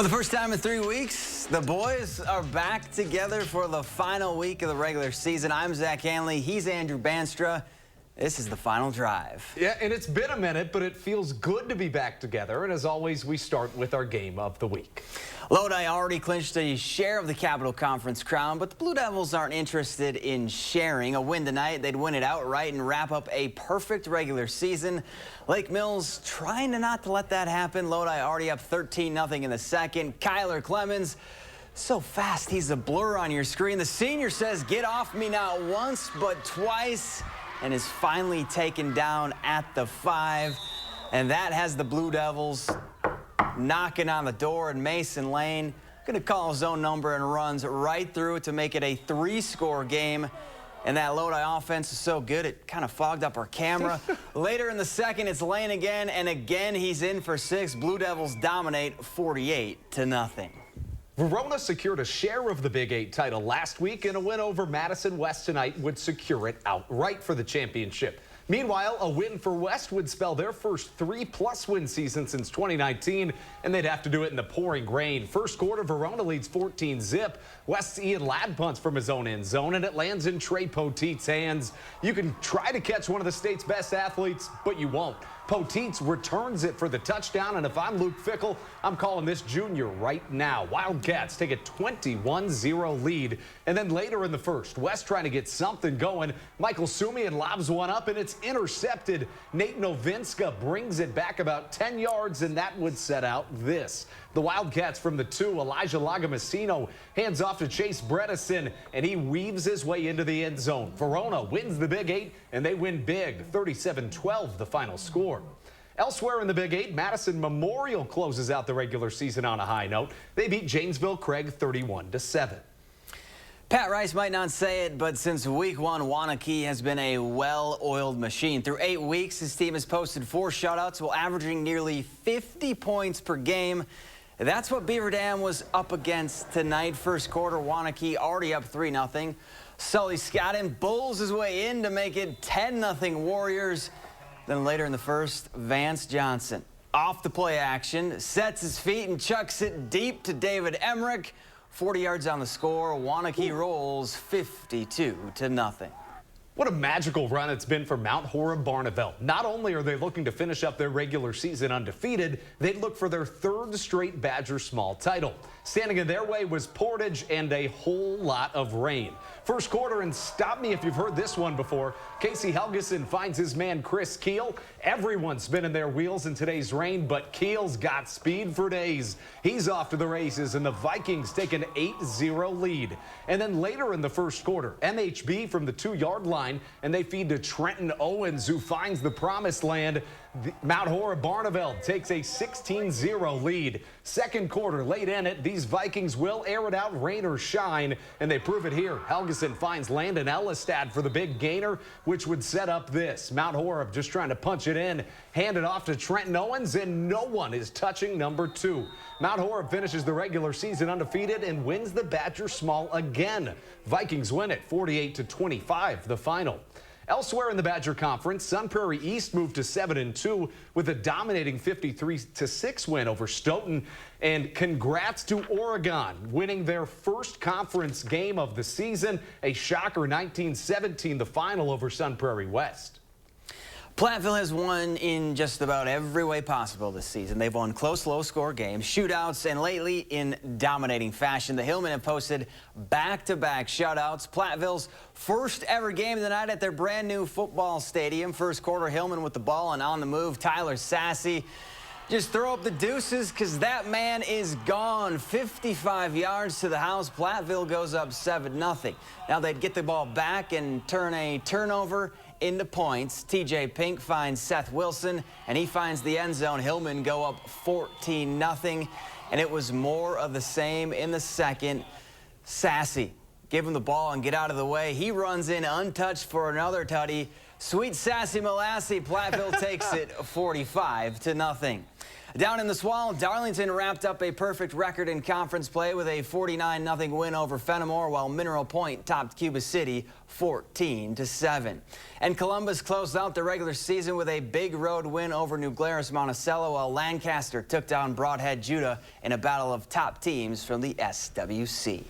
For the first time in 3 weeks, the boys are back together for the final week of the regular season. I'm Zach Hanley. He's Andrew Banstra. This is the final drive. Yeah, and it's been a minute, but it feels good to be back together. And as always, we start with our game of the week. Lodi already clinched a share of the Capital Conference crown, but the Blue Devils aren't interested in sharing. A win tonight, they'd win it outright and wrap up a perfect regular season. Lake Mills trying to not to let that happen. Lodi already up 13-0 in the second. Kyler Clemens, so fast, he's a blur on your screen. The senior says, "Get off me not once, but twice," and is finally taken down at the 5. And that has the Blue Devils knocking on the door, and Mason Lane going to call his own number and runs right through it to make it a 3-score game. And that Lodi offense is so good, it kind of fogged up our camera. Later in the second, it's Lane again, and again he's in for 6. Blue Devils dominate 48-0. Verona secured a share of the Big 8 title last week, and a win over Madison West tonight would secure it outright for the championship. Meanwhile, a win for West would spell their first 3+ win season since 2019, and they'd have to do it in the pouring rain. First quarter, Verona leads 14-0. West's Ian Ladd punts from his own end zone, and it lands in Trey Poteet's hands. You can try to catch one of the state's best athletes, but you won't. Poteet returns it for the touchdown, and if I'm Luke Fickell, I'm calling this junior right now. Wildcats take a 21-0 lead, and then later in the first, West trying to get something going. Michael Sumian lobs one up, and it's intercepted. Nate Novinska brings it back about 10 yards, and that would set out this. The Wildcats from the 2, Elijah Lagomasino hands off to Chase Bredesen, and he weaves his way into the end zone. Verona wins the Big 8, and they win big, 37-12 the final score. Elsewhere in the Big 8, Madison Memorial closes out the regular season on a high note. They beat Janesville Craig 31-7. Pat Rice might not say it, but since week 1, Waunakee has been a well-oiled machine. Through 8 weeks, his team has posted 4 shutouts while averaging nearly 50 points per game. That's what Beaver Dam was up against tonight. First quarter, Waunakee already up 3-0. Sully Scotton bowls his way in to make it 10-0 Warriors. Then later in the first, Vance Johnson off the play action, sets his feet and chucks it deep to David Emmerich. 40 yards on the score. Waunakee rolls 52-0. What a magical run it's been for Mount Horeb Barneveld. Not only are they looking to finish up their regular season undefeated, they look for their 3rd straight Badger Small title. Standing in their way was Portage and a whole lot of rain. First quarter, and stop me if you've heard this one before, Casey Helgeson finds his man Chris Keel. Everyone's spinning their wheels in today's rain, but Keel's got speed for days. He's off to the races, and the Vikings take an 8-0 lead. And then later in the first quarter, MHB from the 2-yard line, and they feed to Trenton Owens, who finds the promised land. Mount Horeb Barneveld takes a 16-0 lead. Second quarter, late in it, these Vikings will air it out, rain or shine, and they prove it here. Helgeson finds Landon Ellistad for the big gainer, which would set up this. Mount Horeb just trying to punch it in, hand it off to Trenton Owens, and no one is touching number 2. Mount Horeb finishes the regular season undefeated and wins the Badger Small again. Vikings win it 48-25, the final. Elsewhere in the Badger Conference, Sun Prairie East moved to 7-2 with a dominating 53-6 win over Stoughton. And congrats to Oregon, winning their first conference game of the season. A shocker 19-17, the final over Sun Prairie West. Platteville has won in just about every way possible this season. They've won close, low-score games, shootouts, and lately in dominating fashion. The Hillmen have posted back-to-back shutouts. Platteville's first ever game of the night at their brand-new football stadium. First quarter, Hillman with the ball and on the move. Tyler Sassy. Just throw up the deuces because that man is gone. 55 yards to the house. Platteville goes up 7-0. Now they'd get the ball back and turn a turnover into points. TJ Pink finds Seth Wilson, and he finds the end zone. Hillman go up 14-0, and it was more of the same in the second. Sassy, give him the ball and get out of the way. He runs in untouched for another tutty. Sweet Sassy Molassie, Platteville takes it 45-0. Down in the Swamp, Darlington wrapped up a perfect record in conference play with a 49-0 win over Fenimore, while Mineral Point topped Cuba City 14-7. And Columbus closed out the regular season with a big road win over New Glarus Monticello, while Lancaster took down Broadhead Judah in a battle of top teams from the SWC.